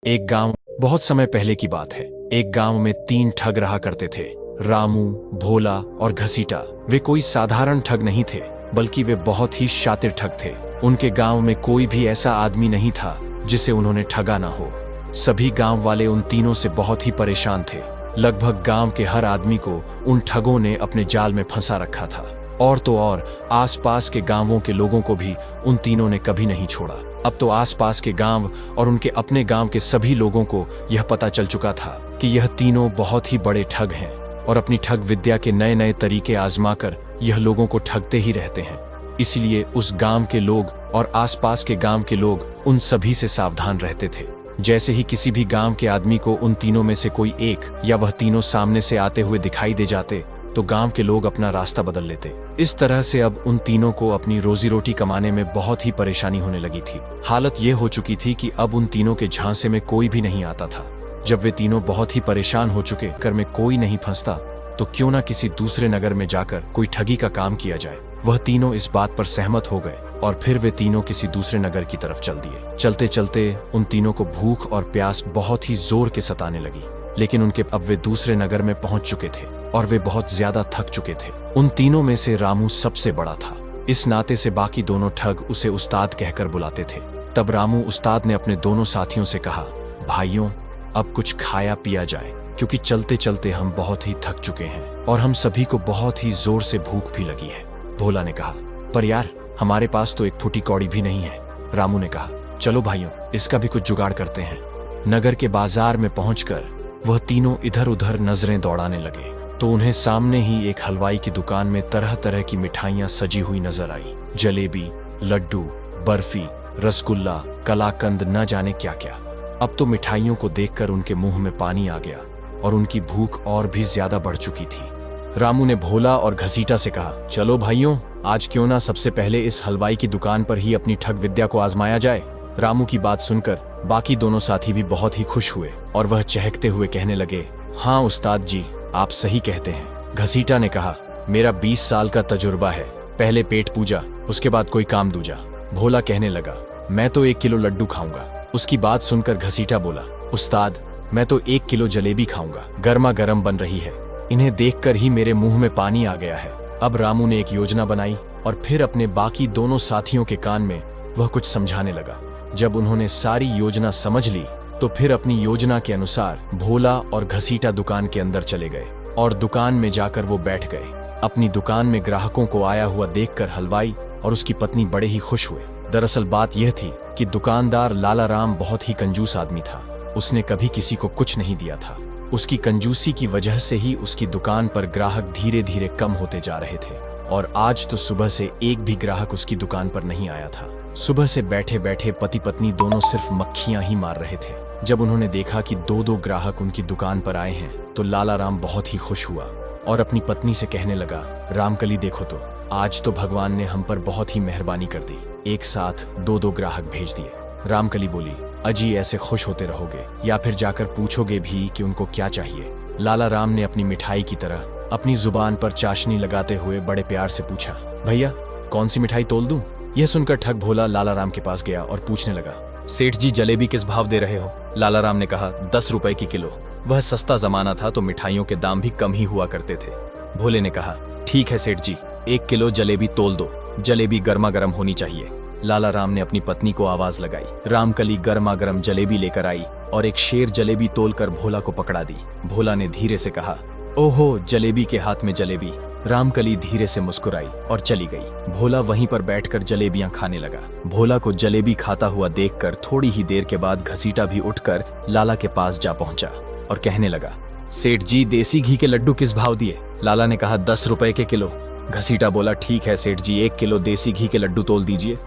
एक गांव। बहुत समय पहले की बात है। एक गांव में 3 ठग रहा करते थे, रामू, भोला और घसीटा। वे कोई साधारण ठग नहीं थे, बल्कि वे बहुत ही शातिर ठग थे। उनके गांव में कोई भी ऐसा आदमी नहीं था जिसे उन्होंने ठगा ना हो। सभी गांव वाले उन तीनों से बहुत ही परेशान थे। लगभग गांव के हर आदमी को उन ठगों ने अपने जाल में फंसा रखा था। और तो और आसपास के गांवों के लोगों को भी उन तीनों ने कभी नहीं छोड़ा। अब तो आसपास के गांव और उनके अपने गांव के सभी लोगों को यह पता चल चुका था कि यह तीनों बहुत ही बड़े ठग हैं और अपनी ठग विद्या के नए नए तरीके आजमाकर यह लोगों को ठगते ही रहते हैं। इसलिए उस गांव के लोग और आसपास के गांव के लोग उन सभी से सावधान रहते थे। जैसे ही किसी भी गांव के आदमी को उन तीनों में से कोई एक या वह तीनों सामने से आते हुए दिखाई दे जाते तो गांव के लोग अपना रास्ता बदल लेते। इस तरह से अब उन तीनों को अपनी रोजी रोटी कमाने में बहुत ही परेशानी होने लगी थी। हालत ये हो चुकी थी कि अब उन तीनों के झांसे में कोई भी नहीं आता था। जब वे तीनों बहुत ही परेशान हो चुके, घर में कोई नहीं फंसता, तो क्यों ना किसी दूसरे नगर में जाकर कोई ठगी का काम किया जाए। वह तीनों इस बात पर सहमत हो गए और फिर वे तीनों किसी दूसरे नगर की तरफ चल दिए। चलते चलते उन तीनों को भूख और प्यास बहुत ही जोर के सताने लगी, लेकिन उनके अब वे दूसरे नगर में पहुंच चुके थे और वे बहुत ज्यादा थक चुके थे। उन तीनों में से रामू सबसे बड़ा था। इस नाते से बाकी दोनों ठग उसे उस्ताद कहकर बुलाते थे। तब रामू उस्ताद ने अपने दोनों साथियों से कहा, भाइयों, अब कुछ खाया पिया जाए, क्योंकि चलते चलते हम बहुत ही थक चुके हैं और हम सभी को बहुत ही जोर से भूख भी लगी है। भोला ने कहा, पर यार, हमारे पास तो एक फूटी कौड़ी भी नहीं है। रामू ने कहा, चलो भाइयों, इसका भी कुछ जुगाड़ करते हैं। नगर के बाजार में पहुंचकर वह तीनों इधर उधर नजरें दौड़ाने लगे तो उन्हें सामने ही एक हलवाई की दुकान में तरह तरह की मिठाइयां सजी हुई नजर आई। जलेबी, लड्डू, बर्फी, रसगुल्ला, कलाकंद, न जाने क्या क्या। अब तो मिठाइयों को देखकर उनके मुंह में पानी आ गया और उनकी भूख और भी ज्यादा बढ़ चुकी थी। रामू ने भोला और घसीटा से कहा, चलो भाइयों, आज क्यों ना सबसे पहले इस हलवाई की दुकान पर ही अपनी ठग विद्या को आजमाया जाए। रामू की बात सुनकर बाकी दोनों साथी भी बहुत ही खुश हुए और वह चहकते हुए कहने लगे, हाँ उस्ताद जी, आप सही कहते हैं। घसीटा ने कहा, मेरा 20 साल का तजुर्बा है, पहले पेट पूजा, उसके बाद कोई काम दूजा। भोला कहने लगा, मैं तो 1 किलो लड्डू खाऊंगा। उसकी बात सुनकर घसीटा बोला, उस्ताद, मैं तो 1 किलो जलेबी खाऊंगा, गर्मा गर्म बन रही है, इन्हें देखकर ही मेरे मुंह में पानी आ गया है। अब रामू ने एक योजना बनाई और फिर अपने बाकी दोनों साथियों के कान में वह कुछ समझाने लगा। जब उन्होंने सारी योजना समझ ली तो फिर अपनी योजना के अनुसार भोला और घसीटा दुकान के अंदर चले गए और दुकान में जाकर वो बैठ गए। अपनी दुकान में ग्राहकों को आया हुआ देखकर हलवाई और उसकी पत्नी बड़े ही खुश हुए। दरअसल बात यह थी कि दुकानदार लाला राम बहुत ही कंजूस आदमी था। उसने कभी किसी को कुछ नहीं दिया था। उसकी कंजूसी की वजह से ही उसकी दुकान पर ग्राहक धीरे धीरे कम होते जा रहे थे और आज तो सुबह से एक भी ग्राहक उसकी दुकान पर नहीं आया था। सुबह से बैठे बैठे पति पत्नी दोनों सिर्फ मक्खियां ही मार रहे थे। जब उन्होंने देखा कि 2-2 ग्राहक उनकी दुकान पर आए हैं तो लाला राम बहुत ही खुश हुआ और अपनी पत्नी से कहने लगा, रामकली देखो तो, आज तो भगवान ने हम पर बहुत ही मेहरबानी कर दी, एक साथ 2-2 ग्राहक भेज दिए। रामकली बोली, अजी ऐसे खुश होते रहोगे या फिर जाकर पूछोगे भी कि उनको क्या चाहिए। लाला राम ने अपनी मिठाई की तरह अपनी जुबान पर चाशनी लगाते हुए बड़े प्यार से पूछा, भैया कौन सी मिठाई तोल दूं? यह सुनकर ठग भोला लाला राम के पास गया और पूछने लगा, सेठ जी जलेबी किस भाव दे रहे हो? लाला राम ने कहा, 10 रुपए की किलो। वह सस्ता जमाना था तो मिठाइयों के दाम भी कम ही हुआ करते थे। भोले ने कहा, ठीक है सेठ जी, 1 किलो जलेबी तोल दो, जलेबी गर्मा गर्म होनी चाहिए। लाला राम ने अपनी पत्नी को आवाज लगाई। रामकली गर्मा गर्म जलेबी लेकर आई और एक शेर जलेबी तोलकर भोला को पकड़ा दी। भोला ने धीरे से कहा, ओहो, जलेबी के हाथ में जलेबी। रामकली धीरे से मुस्कुराई और चली गई। भोला वहीं पर बैठकर जलेबियां खाने लगा। भोला को जलेबी खाता हुआ देखकर थोड़ी ही देर के बाद घसीटा भी उठकर लाला के पास जा पहुंचा और कहने लगा, सेठ जी देसी घी के लड्डू किस भाव दिए? लाला ने कहा, 10 रुपए के किलो। घसीटा बोला, ठीक है सेठ जी, 1 किलो देसी घी के लड्डू तोल दीजिए।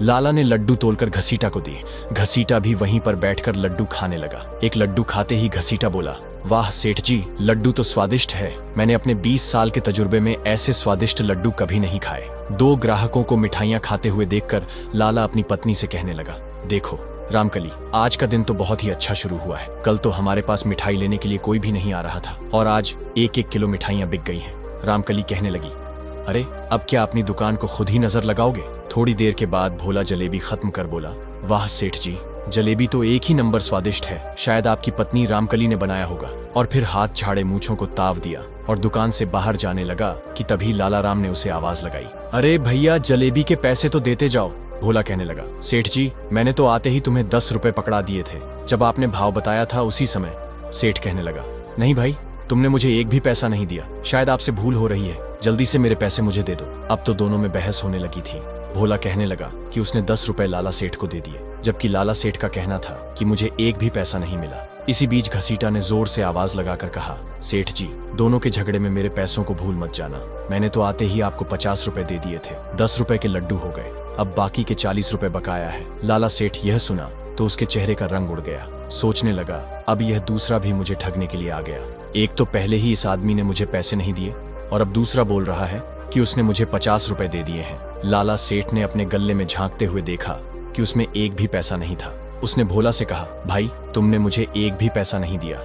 लाला ने लड्डू तोलकर घसीटा को दिए। घसीटा भी वहीं पर बैठकर लड्डू खाने लगा। एक लड्डू खाते ही घसीटा बोला, वाह सेठ जी, लड्डू तो स्वादिष्ट है, मैंने अपने 20 साल के तजुर्बे में ऐसे स्वादिष्ट लड्डू कभी नहीं खाए। 2 ग्राहकों को मिठाइयां खाते हुए देखकर लाला अपनी पत्नी से कहने लगा, देखो रामकली, आज का दिन तो बहुत ही अच्छा शुरू हुआ है। कल तो हमारे पास मिठाई लेने के लिए कोई भी नहीं आ रहा था और आज 1-1 किलो मिठाइयां बिक गई हैं। रामकली कहने लगी, अरे अब क्या अपनी दुकान को खुद ही नजर लगाओगे? थोड़ी देर के बाद भोला जलेबी खत्म कर बोला, वाह सेठ जी, जलेबी तो एक ही नंबर स्वादिष्ट है, शायद आपकी पत्नी रामकली ने बनाया होगा। और फिर हाथ झाड़े मूंछों को ताव दिया और दुकान से बाहर जाने लगा कि तभी लाला राम ने उसे आवाज लगाई। अरे भैया, जलेबी के पैसे तो देते जाओ। भोला कहने लगा, सेठ जी, मैंने तो आते ही तुम्हें 10 रुपए पकड़ा दिए थे, जब आपने भाव बताया था उसी समय। सेठ कहने लगा, नहीं भाई, तुमने मुझे एक भी पैसा नहीं दिया, शायद आपसे भूल हो रही है, जल्दी से मेरे पैसे मुझे दे दो। अब तो दोनों में बहस होने लगी थी। भोला कहने लगा कि उसने 10 रुपए लाला सेठ को दे दिए, जबकि लाला सेठ का कहना था कि मुझे एक भी पैसा नहीं मिला। इसी बीच घसीटा ने जोर से आवाज लगाकर कहा, सेठ जी, दोनों के झगड़े में मेरे पैसों को भूल मत जाना। मैंने तो आते ही आपको 50 रुपए दे दिए थे, 10 रुपए के लड्डू हो गए, अब बाकी के 40 रुपए बकाया है। लाला सेठ यह सुना तो उसके चेहरे का रंग उड़ गया। सोचने लगा, अब यह दूसरा भी मुझे ठगने के लिए आ गया। एक तो पहले ही इस आदमी ने मुझे पैसे नहीं दिए और अब दूसरा बोल रहा है कि उसने मुझे 50 रुपए दे दिए हैं। लाला सेठ ने अपने गल्ले में झांकते हुए देखा कि उसमें एक भी पैसा नहीं था। उसने भोला से कहा, भाई, तुमने मुझे एक भी पैसा नहीं दिया,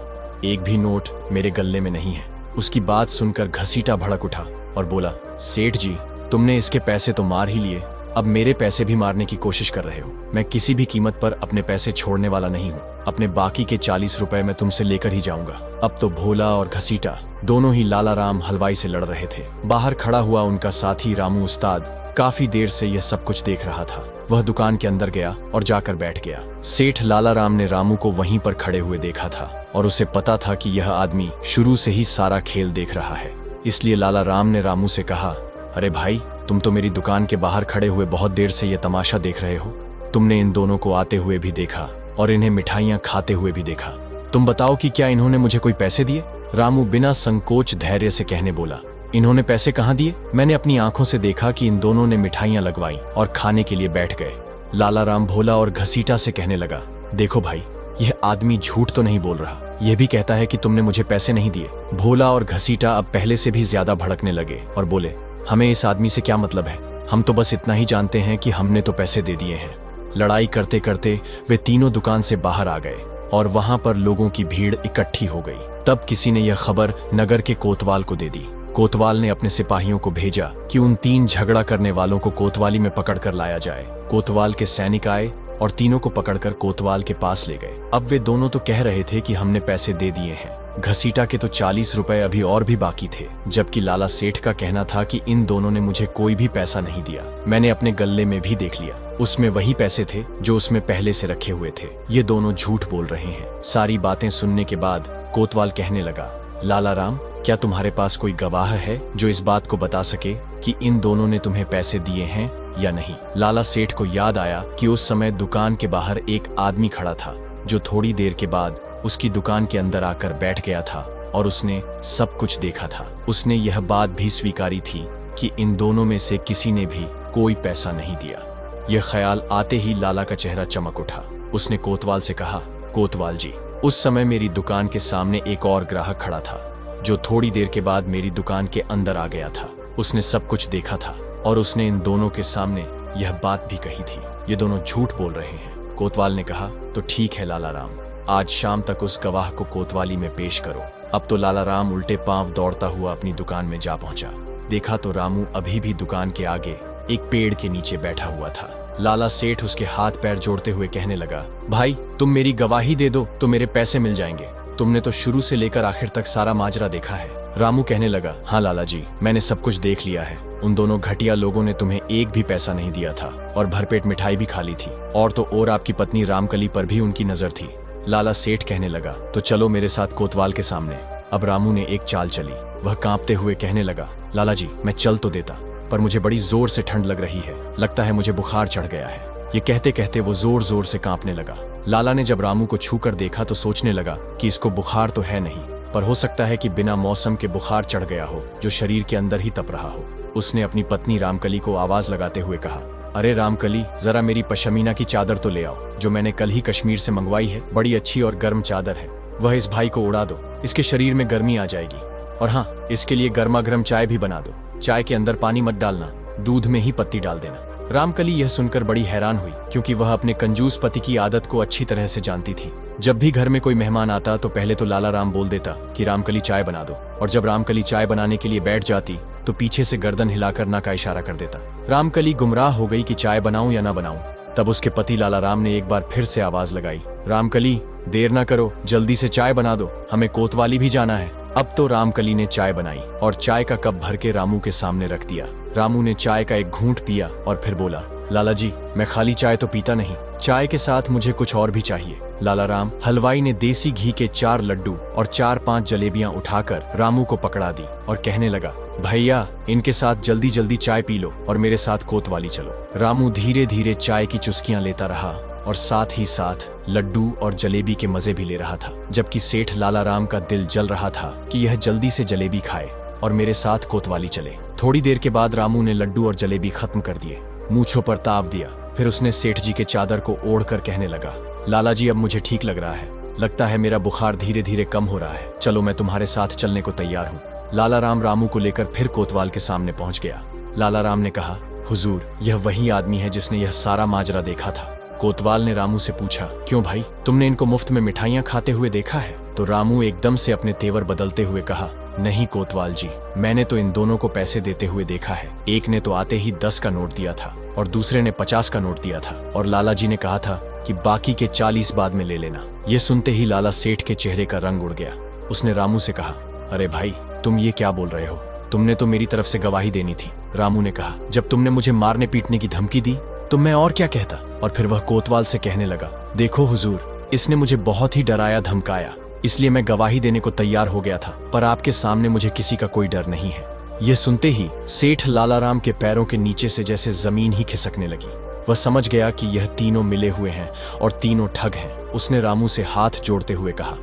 एक भी नोट मेरे गल्ले में नहीं है। उसकी बात सुनकर घसीटा भड़क उठा और बोला, सेठ जी, तुमने इसके पैसे तो मार ही लिए, अब मेरे पैसे भी मारने की कोशिश कर रहे हो। मैं किसी भी कीमत पर अपने पैसे छोड़ने वाला नहीं हूँ। अपने बाकी के 40 रुपए मैं तुमसे लेकर ही जाऊंगा। अब तो भोला और घसीटा दोनों ही लाला राम हलवाई से लड़ रहे थे। बाहर खड़ा हुआ उनका साथी रामू उस्ताद काफी देर से यह सब कुछ देख रहा था। वह दुकान के अंदर गया और जाकर बैठ गया। सेठ लाला राम ने रामू को वहीं पर खड़े हुए देखा था और उसे पता था कि यह आदमी शुरू से ही सारा खेल देख रहा है। इसलिए लाला राम ने रामू से कहा, अरे भाई, तुम तो मेरी दुकान के बाहर खड़े हुए बहुत देर से यह तमाशा देख रहे हो। तुमने इन दोनों को आते हुए भी देखा और इन्हें मिठाइयां खाते हुए भी देखा। तुम बताओ कि क्या इन्होंने मुझे कोई पैसे दिए? रामू बिना संकोच धैर्य से कहने बोला, इन्होंने पैसे कहाँ दिए? मैंने अपनी आंखों से देखा कि इन दोनों ने मिठाइयां लगवाई और खाने के लिए बैठ गए। लाला राम भोला और घसीटा से कहने लगा, देखो भाई, यह आदमी झूठ तो नहीं बोल रहा, यह भी कहता है कि तुमने मुझे पैसे नहीं दिए। भोला और घसीटा अब पहले से भी ज्यादा भड़कने लगे और बोले, हमें इस आदमी से क्या मतलब है? हम तो बस इतना ही जानते हैं कि हमने तो पैसे दे दिए हैं। लड़ाई करते करते वे तीनों दुकान से बाहर आ गए और वहां पर लोगों की भीड़ इकट्ठी हो गई। तब किसी ने यह खबर नगर के कोतवाल को दे दी। कोतवाल ने अपने सिपाहियों को भेजा कि उन 3 झगड़ा करने वालों को कोतवाली में पकड़कर लाया जाए। कोतवाल के सैनिक आए और तीनों को पकड़कर कोतवाल के पास ले गए। अब वे दोनों तो कह रहे थे कि हमने पैसे दे दिए हैं। घसीटा के तो 40 रुपए अभी और भी बाकी थे, जबकि लाला सेठ का कहना था कि इन दोनों ने मुझे कोई भी पैसा नहीं दिया। मैंने अपने गल्ले में भी देख लिया, उसमें वही पैसे थे जो उसमें पहले से रखे हुए थे। ये दोनों झूठ बोल रहे हैं। सारी बातें सुनने के बाद कोतवाल कहने लगा, लाला राम, क्या तुम्हारे पास कोई गवाह है जो इस बात को बता सके कि इन दोनों ने तुम्हें पैसे दिए हैं या नहीं? लाला सेठ को याद आया कि उस समय दुकान के बाहर एक आदमी खड़ा था जो थोड़ी देर के बाद उसकी दुकान के अंदर आकर बैठ गया था और उसने सब कुछ देखा था। उसने यह बात भी स्वीकारी थी कि इन दोनों में से किसी ने भी कोई पैसा नहीं दिया। यह ख्याल आते ही लाला का चेहरा चमक उठा। उसने कोतवाल से कहा, कोतवाल जी, उस समय मेरी दुकान के सामने एक और ग्राहक खड़ा था जो थोड़ी देर के बाद मेरी दुकान के अंदर आ गया था। उसने सब कुछ देखा था और उसने इन दोनों के सामने यह बात भी कही थी। ये दोनों झूठ बोल रहे हैं। कोतवाल ने कहा, तो ठीक है लाला राम, आज शाम तक उस गवाह को कोतवाली में पेश करो। अब तो लाला राम उल्टे पांव दौड़ता हुआ अपनी दुकान में जा पहुंचा। देखा तो रामू अभी भी दुकान के आगे एक पेड़ के नीचे बैठा हुआ था। लाला सेठ उसके हाथ पैर जोड़ते हुए कहने लगा, भाई, तुम मेरी गवाही दे दो तो मेरे पैसे मिल जाएंगे। तुमने तो शुरू से लेकर आखिर तक सारा माजरा देखा है। रामू कहने लगा, हाँ लाला जी, मैंने सब कुछ देख लिया है। उन दोनों घटिया लोगों ने तुम्हें एक भी पैसा नहीं दिया था और भरपेट मिठाई भी खा ली थी, और तो और आपकी पत्नी रामकली पर भी उनकी नजर थी। लाला सेठ कहने लगा, तो चलो मेरे साथ कोतवाल के सामने। अब रामू ने एक चाल चली। वह कांपते हुए कहने लगा, लाला जी, मैं चल तो देता, पर मुझे बड़ी जोर से ठंड लग रही है, लगता है मुझे बुखार चढ़ गया है। ये कहते कहते वो जोर जोर से कांपने लगा। लाला ने जब रामू को छूकर देखा तो सोचने लगा कि इसको बुखार तो है नहीं, पर हो सकता है कि बिना मौसम के बुखार चढ़ गया हो जो शरीर के अंदर ही तप रहा हो। उसने अपनी पत्नी रामकली को आवाज लगाते हुए कहा, अरे रामकली, जरा मेरी पशमीना की चादर तो ले आओ, जो मैंने कल ही कश्मीर से मंगवाई है। बड़ी अच्छी और गर्म चादर है, वह इस भाई को उड़ा दो, इसके शरीर में गर्मी आ जाएगी। और हाँ, इसके लिए गर्मा गर्म चाय भी बना दो। चाय के अंदर पानी मत डालना, दूध में ही पत्ती डाल देना। रामकली यह सुनकर बड़ी हैरान हुई, क्योंकि वह अपने कंजूस पति की आदत को अच्छी तरह से जानती थी। जब भी घर में कोई मेहमान आता तो पहले तो लाला राम बोल देता कि रामकली चाय बना दो, और जब रामकली चाय बनाने के लिए बैठ जाती तो पीछे से गर्दन हिलाकर ना का इशारा कर देता। रामकली गुमराह हो गई कि चाय बनाऊं या ना बनाऊं। तब उसके पति लाला राम ने एक बार फिर से आवाज लगाई, रामकली, देर ना करो, जल्दी से चाय बना दो, हमें कोतवाली भी जाना है। अब तो रामकली ने चाय बनाई और चाय का कप भर के रामू के सामने रख दिया। रामू ने चाय का एक घूंट पिया और फिर बोला, लाला जी, मैं खाली चाय तो पीता नहीं, चाय के साथ मुझे कुछ और भी चाहिए। लाला राम हलवाई ने देसी घी के 4 लड्डू और 4-5 जलेबियां उठाकर रामू को पकड़ा दी और कहने लगा, भैया, इनके साथ जल्दी जल्दी चाय पी लो और मेरे साथ कोतवाली चलो। रामू धीरे धीरे चाय की चुस्कियां लेता रहा और साथ ही साथ लड्डू और जलेबी के मजे भी ले रहा था, जबकि सेठ लाला राम का दिल जल रहा था कि यह जल्दी से जलेबी खाए और मेरे साथ कोतवाली चले। थोड़ी देर के बाद रामू ने लड्डू और जलेबी खत्म कर दिए, मूंछों पर ताव दिया, फिर उसने सेठ जी के चादर को ओढ़कर कहने लगा, लाला जी, अब मुझे ठीक लग रहा है, लगता है मेरा बुखार धीरे धीरे कम हो रहा है, चलो मैं तुम्हारे साथ चलने को तैयार हूँ। लाला राम रामू को लेकर फिर कोतवाल के सामने पहुंच गया। लाला राम ने कहा, हुजूर, यह वही आदमी है जिसने यह सारा माजरा देखा था। कोतवाल ने रामू से पूछा, क्यों भाई, तुमने इनको मुफ्त में मिठाइयां खाते हुए देखा है? तो रामू एकदम से अपने तेवर बदलते हुए कहा, नहीं कोतवाल जी, मैंने तो इन दोनों को पैसे देते हुए देखा है। एक ने तो आते ही 10 का नोट दिया था और दूसरे ने 50 का नोट दिया था और लाला जी ने कहा था कि बाकी के 40 बाद में ले लेना। ये सुनते ही लाला सेठ के चेहरे का रंग उड़ गया। उसने रामू से कहा, अरे भाई, तुम ये क्या बोल रहे हो? तुमने तो मेरी तरफ से गवाही देनी थी। रामू ने कहा, जब तुमने मुझे मारने पीटने की धमकी दी तो मैं और क्या कहता? और फिर वह कोतवाल से कहने लगा, देखो हुजूर, इसने मुझे बहुत ही डराया धमकाया, इसलिए मैं गवाही देने को तैयार हो गया था, पर आपके सामने मुझे किसी का कोई डर नहीं है। यह सुनते ही सेठ लाला राम के पैरों के नीचे से जैसे जमीन ही खिसकने लगी। वह समझ गया कि यह तीनों मिले हुए हैं और तीनों ठग हैं। उसने रामू से हाथ जोड़ते हुए कहा,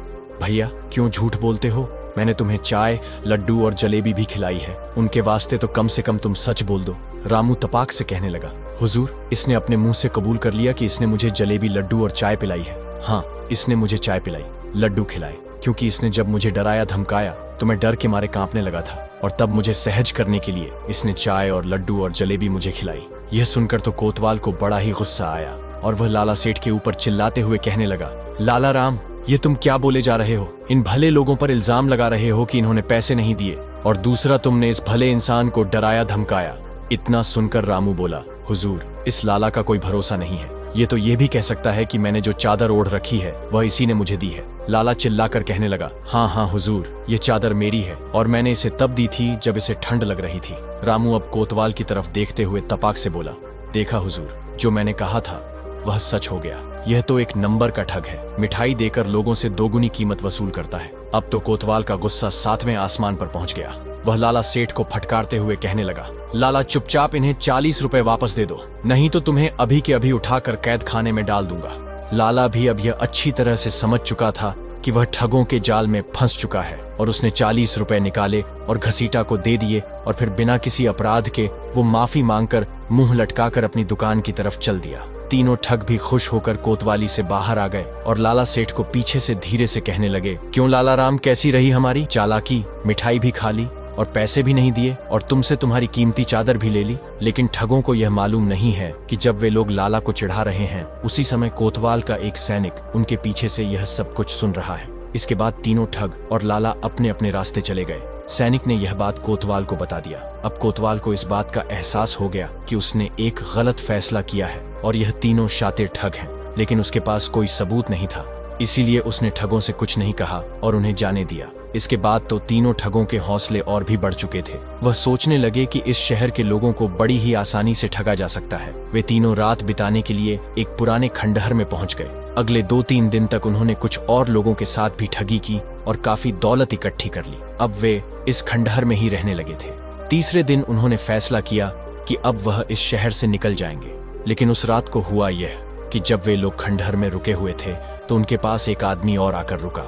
भैया, क्यों झूठ बोलते हो? मैंने तुम्हें चाय, लड्डू और जलेबी भी खिलाई है, उनके वास्ते तो कम से कम तुम सच बोल दो। रामू तपाक से कहने लगा, हुजूर, इसने अपने मुंह से कबूल कर लिया कि इसने मुझे जलेबी, लड्डू और चाय पिलाई है। हाँ, इसने मुझे चाय पिलाई, लड्डू खिलाए, क्योंकि इसने जब मुझे डराया धमकाया तो मैं डर के मारे कांपने लगा था, और तब मुझे सहज करने के लिए इसने चाय और लड्डू और जलेबी मुझे खिलाई। यह सुनकर तो कोतवाल को बड़ा ही गुस्सा आया और वह लाला सेठ के ऊपर चिल्लाते हुए कहने लगा, लाला राम, ये तुम क्या बोले जा रहे हो? इन भले लोगों पर इल्जाम लगा रहे हो कि इन्होंने पैसे नहीं दिए, और दूसरा तुमने इस भले इंसान को डराया धमकाया। इतना सुनकर रामू बोला, हुजूर, इस लाला का कोई भरोसा नहीं है, ये तो ये भी कह सकता है कि मैंने जो चादर ओढ़ रखी है वह इसी ने मुझे दी है। लाला चिल्लाकर कहने लगा, हाँ हाँ हुजूर, ये चादर मेरी है और मैंने इसे तब दी थी जब इसे ठंड लग रही थी। रामू अब कोतवाल की तरफ देखते हुए तपाक से बोला, देखा हुजूर, जो मैंने कहा था वह सच हो गया। यह तो एक नंबर का ठग है, मिठाई देकर लोगों से दोगुनी कीमत वसूल करता है। अब तो कोतवाल का गुस्सा 7वें आसमान पर पहुंच गया। वह लाला सेठ को फटकारते हुए कहने लगा, लाला, चुपचाप इन्हें 40 रुपए वापस दे दो, नहीं तो तुम्हें अभी के अभी उठाकर कैद खाने में डाल दूंगा। लाला भी अब यह अच्छी तरह से समझ चुका था कि वह ठगों के जाल में फंस चुका है, और उसने 40 रुपए निकाले और घसीटा को दे दिए, और फिर बिना किसी अपराध के वो माफी मांगकर मुंह लटकाकर अपनी दुकान की तरफ चल दिया। तीनों ठग भी खुश होकर कोतवाली से बाहर आ गए और लाला सेठ को पीछे से धीरे से कहने लगे, क्यों लाला राम, कैसी रही हमारी चालाकी? मिठाई भी खा ली और पैसे भी नहीं दिए, और तुमसे तुम्हारी कीमती चादर भी ले ली। लेकिन ठगों को यह मालूम नहीं है कि जब वे लोग लाला को चिढ़ा रहे हैं, उसी समय कोतवाल का एक सैनिक उनके पीछे से यह सब कुछ सुन रहा है। इसके बाद तीनों ठग और लाला अपने अपने रास्ते चले गए। सैनिक ने यह बात कोतवाल को बता दिया। अब कोतवाल को इस बात का एहसास हो गया कि उसने एक गलत फैसला किया है और यह तीनों शातिर ठग हैं, लेकिन उसके पास कोई सबूत नहीं था, इसीलिए उसने ठगों से कुछ नहीं कहा और उन्हें जाने दिया। इसके बाद तो तीनों ठगों के हौसले और भी बढ़ चुके थे। वह सोचने लगे कि इस शहर के लोगों को बड़ी ही आसानी से ठगा जा सकता है। वे तीनों रात बिताने के लिए एक पुराने खंडहर में पहुंच गए। अगले 2-3 दिन तक उन्होंने कुछ और लोगों के साथ भी ठगी की और काफी दौलत इकट्ठी कर ली। अब वे इस खंडहर में ही रहने लगे थे। तीसरे दिन उन्होंने फैसला किया कि अब वह इस शहर से निकल जाएंगे। लेकिन उस रात को हुआ यह कि जब वे लोग खंडहर में रुके हुए थे तो उनके पास एक आदमी और आकर रुका,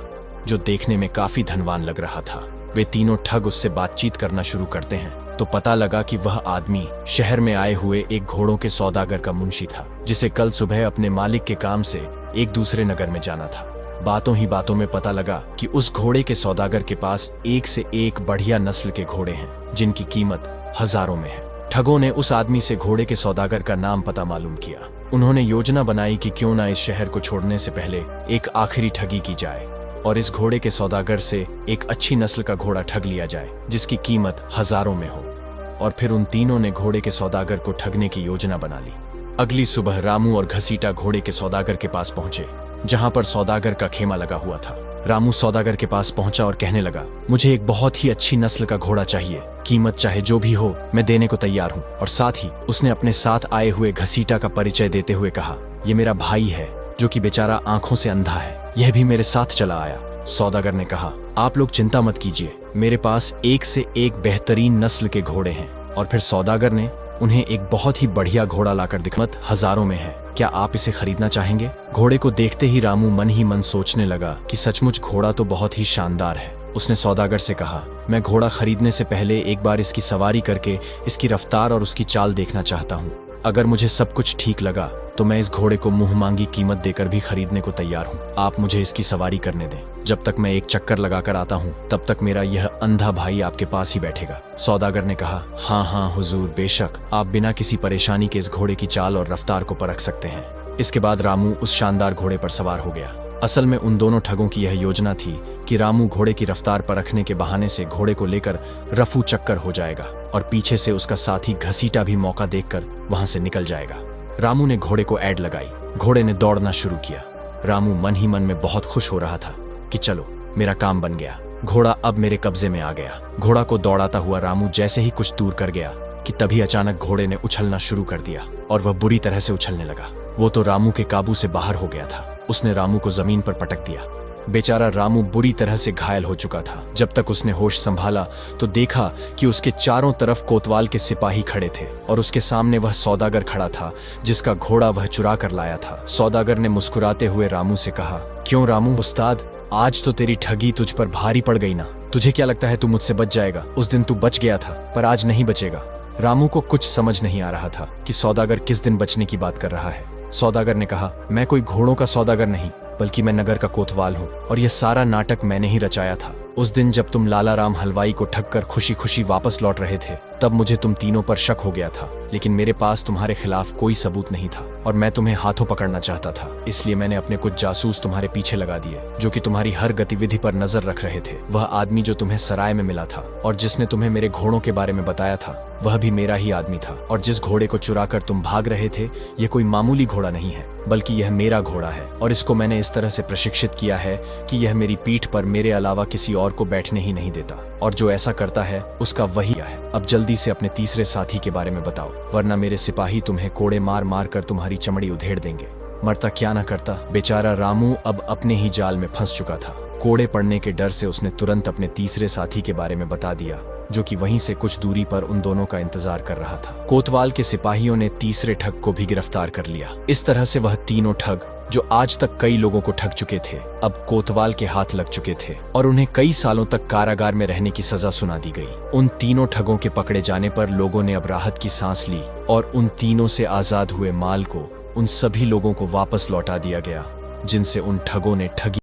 जो देखने में काफी धनवान लग रहा था। वे तीनों ठग उससे बातचीत करना शुरू करते हैं तो पता लगा कि वह आदमी शहर में आए हुए एक घोड़ों के सौदागर का मुंशी था, जिसे कल सुबह अपने मालिक के काम से एक दूसरे नगर में जाना था। बातों ही बातों में पता लगा कि उस घोड़े के सौदागर के पास एक से एक बढ़िया नस्ल के घोड़े हैं, जिनकी कीमत हजारों में है। ठगों ने उस आदमी से घोड़े के सौदागर का नाम पता मालूम किया। उन्होंने योजना बनाई कि क्यों ना इस शहर को छोड़ने से पहले एक आखिरी ठगी की जाए और इस घोड़े के सौदागर से एक अच्छी नस्ल का घोड़ा ठग लिया जाए, जिसकी कीमत हजारों में हो। और फिर उन तीनों ने घोड़े के सौदागर को ठगने की योजना बना ली। अगली सुबह रामू और घसीटा घोड़े के सौदागर के पास पहुंचे, जहां पर सौदागर का खेमा लगा हुआ था। रामू सौदागर के पास पहुंचा और कहने लगा, मुझे एक बहुत ही अच्छी नस्ल का घोड़ा चाहिए, कीमत चाहे जो भी हो मैं देने को तैयार हूं। और साथ ही उसने अपने साथ आए हुए घसीटा का परिचय देते हुए कहा, ये मेरा भाई है जो कि बेचारा आंखों से अंधा है, यह भी मेरे साथ चला आया। सौदागर ने कहा, आप लोग चिंता मत कीजिए, मेरे पास एक से एक बेहतरीन नस्ल के घोड़े हैं। और फिर सौदागर ने उन्हें एक बहुत ही बढ़िया घोड़ा लाकर दिखाया, हजारों में है, क्या आप इसे खरीदना चाहेंगे? घोड़े को देखते ही रामू मन ही मन सोचने लगा कि सचमुच घोड़ा तो बहुत ही शानदार है। उसने सौदागर से कहा, मैं घोड़ा खरीदने से पहले एक बार इसकी सवारी करके इसकी रफ्तार और उसकी चाल देखना चाहता हूँ। अगर मुझे सब कुछ ठीक लगा तो मैं इस घोड़े को मुंह मांगी कीमत देकर भी खरीदने को तैयार हूँ। आप मुझे इसकी सवारी करने दें। जब तक मैं एक चक्कर लगाकर आता हूँ तब तक मेरा यह अंधा भाई आपके पास ही बैठेगा। सौदागर ने कहा, हाँ हाँ हुजूर, बेशक आप बिना किसी परेशानी के इस घोड़े की चाल और रफ्तार को परख सकते हैं। इसके बाद रामू उस शानदार घोड़े पर सवार हो गया। असल में उन दोनों ठगों की यह योजना थी कि रामू घोड़े की रफ्तार परखने के बहाने से घोड़े को लेकर रफू चक्कर हो जाएगा और पीछे से उसका साथी घसीटा भी मौका देखकर वहां से निकल जाएगा। रामू ने घोड़े को ऐड लगाई, घोड़े ने दौड़ना शुरू किया। रामू मन ही मन में बहुत खुश हो रहा था कि चलो मेरा काम बन गया, घोड़ा अब मेरे कब्जे में आ गया। घोड़ा को दौड़ाता हुआ रामू जैसे ही कुछ दूर कर गया कि तभी अचानक घोड़े ने उछलना शुरू कर दिया और वह बुरी तरह से उछलने लगा। वो तो रामू के काबू से बाहर हो गया था। उसने रामू को जमीन पर पटक दिया। बेचारा रामू बुरी तरह से घायल हो चुका था। जब तक उसने होश संभाला तो देखा कि उसके चारों तरफ कोतवाल के सिपाही खड़े थे और उसके सामने वह सौदागर खड़ा था जिसका घोड़ा वह चुरा कर लाया था। सौदागर ने मुस्कुराते हुए रामू से कहा, क्यों रामू उस्ताद, आज तो तेरी ठगी तुझ पर भारी पड़ गई ना? तुझे क्या लगता है तू मुझसे बच जाएगा? उस दिन तू बच गया था पर आज नहीं बचेगा। रामू को कुछ समझ नहीं आ रहा था कि सौदागर किस दिन बचने की बात कर रहा है। सौदागर ने कहा, मैं कोई घोड़ों का सौदागर नहीं बल्कि मैं नगर का कोतवाल हूँ और यह सारा नाटक मैंने ही रचाया था। उस दिन जब तुम लाला राम हलवाई को ठग कर खुशी खुशी वापस लौट रहे थे तब मुझे तुम तीनों पर शक हो गया था, लेकिन मेरे पास तुम्हारे खिलाफ कोई सबूत नहीं था और मैं तुम्हें हाथों पकड़ना चाहता था। इसलिए मैंने अपने कुछ जासूस तुम्हारे पीछे लगा दिए जो कि तुम्हारी हर गतिविधि पर नजर रख रहे थे। वह आदमी जो तुम्हें सराय में मिला था और जिसने तुम्हें मेरे घोड़ों के बारे में बताया था वह भी मेरा ही आदमी था। और जिस घोड़े को चुराकर तुम भाग रहे थे यह कोई मामूली घोड़ा नहीं है बल्कि यह मेरा घोड़ा है और इसको मैंने इस तरह से प्रशिक्षित किया है कि यह मेरी पीठ पर मेरे अलावा किसी और को बैठने ही नहीं देता और जो ऐसा करता है उसका वही है। अब जल्दी से अपने तीसरे साथी के बारे में बताओ, वरना मेरे सिपाही तुम्हें कोड़े मार मार कर तुम्हारी चमड़ी उधेड़ देंगे। मरता क्या ना करता। बेचारा रामू अब अपने ही जाल में फंस चुका था। कोड़े पड़ने के डर से उसने तुरंत अपने तीसरे साथी के बारे में बता दिया जो कि वहीं से कुछ दूरी पर उन दोनों का इंतजार कर रहा था। कोतवाल के सिपाहियों ने तीसरे ठग को भी गिरफ्तार कर लिया। इस तरह से वह तीनों ठग जो आज तक कई लोगों को ठग चुके थे अब कोतवाल के हाथ लग चुके थे और उन्हें कई सालों तक कारागार में रहने की सजा सुना दी गई। उन तीनों ठगों के पकड़े जाने पर लोगों ने अब राहत की सांस ली और उन तीनों से आजाद हुए माल को उन सभी लोगों को वापस लौटा दिया गया जिनसे उन ठगों ने ठगी